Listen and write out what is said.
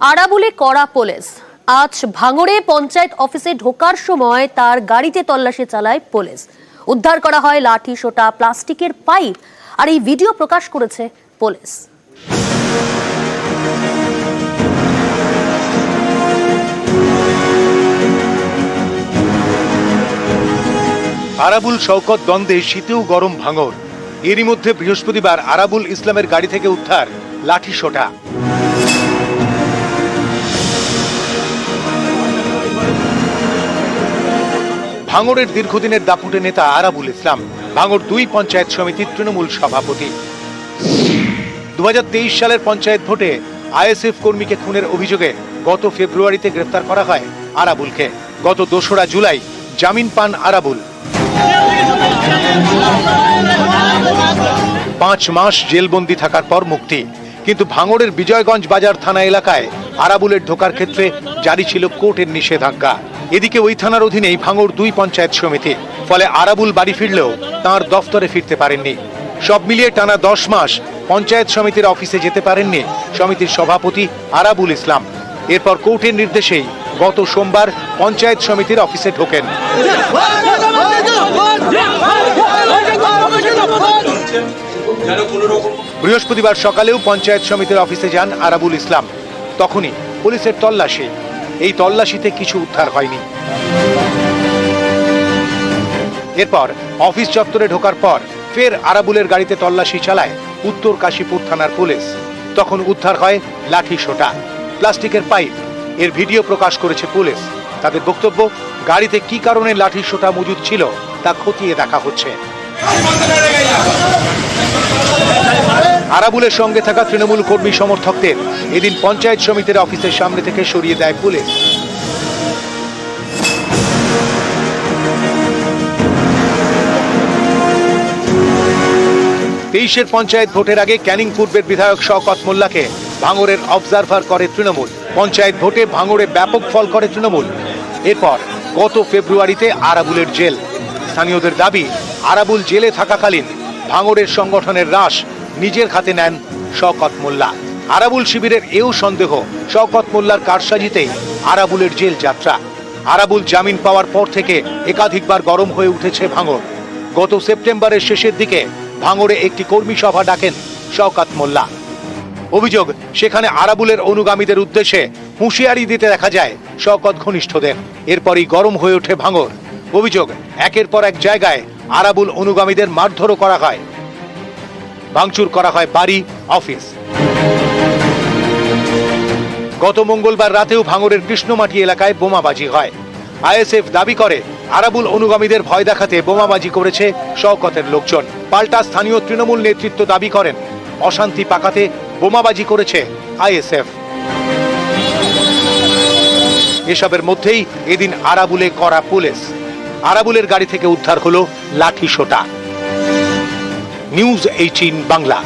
আরাবুলে কড়া পুলিশ। আজ ভাঙড়ে পঞ্চায়েত অফিসে ঢোকার সময় তার গাড়িতে তল্লাশি চালায় পুলিশ। উদ্ধার করা হয় লাঠি সোটা, প্লাস্টিকের পাইপ। আর এই ভিডিও প্রকাশ করেছে পুলিশ। আরাবুল শওকত দ্বন্দ্বে শীতেও গরম ভাঙড়। এরই মধ্যে বৃহস্পতিবার আরাবুল ইসলামের গাড়ি থেকে উদ্ধার লাঠি সোটা। ভাঙড়ের দীর্ঘদিনের দাপুটে নেতা আরাবুল ইসলাম ভাঙড় ২ পঞ্চায়েত সমিতির তৃণমূল সভাপতি। ২০২৩ সালের পঞ্চায়েত ভোটে আইএসএফ কর্মীকে খুনের অভিযোগে গত ফেব্রুয়ারিতে গ্রেফতার করা হয় আরাবুলকে। গত ২রা জুলাই জামিন পান আরাবুল। ৫ মাস জেলবন্দি থাকার পর মুক্তি। কিন্তু ভাঙড়ের বিজয়গঞ্জ বাজার থানা এলাকায় আরাবুলের ঢোকার ক্ষেত্রে জারি ছিল কোর্টের নিষেধাজ্ঞা। এদিকে ওই থানার অধীনেই ভাঙড় ২ পঞ্চায়েত সমিতি। ফলে আরাবুল বাড়ি ফিরলেও তাঁর দফতরে ফিরতে পারেননি। সব মিলিয়ে টানা ১০ মাস পঞ্চায়েত সমিতির অফিসে যেতে পারেননি সমিতির সভাপতি আরাবুল ইসলাম। এরপর কোর্টের নির্দেশেই গত সোমবার পঞ্চায়েত সমিতির অফিসে ঢোকেন। বৃহস্পতিবার সকালেও পঞ্চায়েত সমিতির অফিসে যান আরাবুল ইসলাম। তখনই পুলিশের তল্লাশি। এই তল্লাশিতে কিছু উদ্ধার হয়নি। এরপর অফিস চত্বরে ঢোকার পর ফের আরাবুলের গাড়িতে তল্লাশি চালায় উত্তর কাশীপুর থানার পুলিশ। তখন উদ্ধার হয় লাঠি সোটা, প্লাস্টিকের পাইপ। এর ভিডিও প্রকাশ করেছে পুলিশ। তাদের বক্তব্য, গাড়িতে কি কারণে লাঠি সোটা মজুদ ছিল তা খতিয়ে দেখা হচ্ছে। আরাবুলের সঙ্গে থাকা তৃণমূল কর্মী সমর্থকদের এদিন পঞ্চায়েত সমিতির অফিসের সামনে থেকে সরিয়ে দেয় পুলিশ। তেইশের পঞ্চায়েত ভোটের আগে ক্যানিং পূর্বের বিধায়ক শওকত মোল্লাকে ভাঙড়ের অবজারভার করে তৃণমূল। পঞ্চায়েত ভোটে ভাঙড়ে ব্যাপক ফল করে তৃণমূল। এরপর গত ফেব্রুয়ারিতে আরাবুলের জেল। স্থানীয়দের দাবি, আরাবুল জেলে থাকাকালীন ভাঙড়ের সংগঠনের রাশ নিজের হাতে নেন শওকত মোল্লা। আরাবুল শিবিরের এও সন্দেহ, শওকত মোল্লার কারসাজিতেই আরাবুলের জেল যাত্রা। আরাবুল জামিন পাওয়ার পর থেকে একাধিকবার গরম হয়ে উঠেছে ভাঙড়। গত সেপ্টেম্বরের শেষের দিকে ভাঙড়ে একটি কর্মী সভা ডাকেন শওকত মোল্লা। অভিযোগ, সেখানে আরাবুলের অনুগামীদের উদ্দেশ্যে হুঁশিয়ারি দিতে দেখা যায় শওকত ঘনিষ্ঠদের। এরপরই গরম হয়ে ওঠে ভাঙড়। অভিযোগ, একের পর এক জায়গায় আরাবুল অনুগামীদের মারধরও করা হয়, ভাঙচুর করা হয় বাড়ি, অফিস। গত মঙ্গলবার রাতেও ভাঙড়ের কৃষ্ণমাটি এলাকায় বোমাবাজি হয়। আইএসএফ দাবি করে আরাবুল অনুগামীদের ভয় দেখাতে বোমাবাজি করেছে শওকতের লোকজন। পাল্টা স্থানীয় তৃণমূল নেতৃত্ব দাবি করেন অশান্তি পাকাতে বোমাবাজি করেছে আইএসএফ। এসবের মধ্যেই এদিন আরাবুলে করা পুলিশ। আরাবুলের গাড়ি থেকে উদ্ধার হলো লাঠি সোটা। নিউজ 18 বাংলা।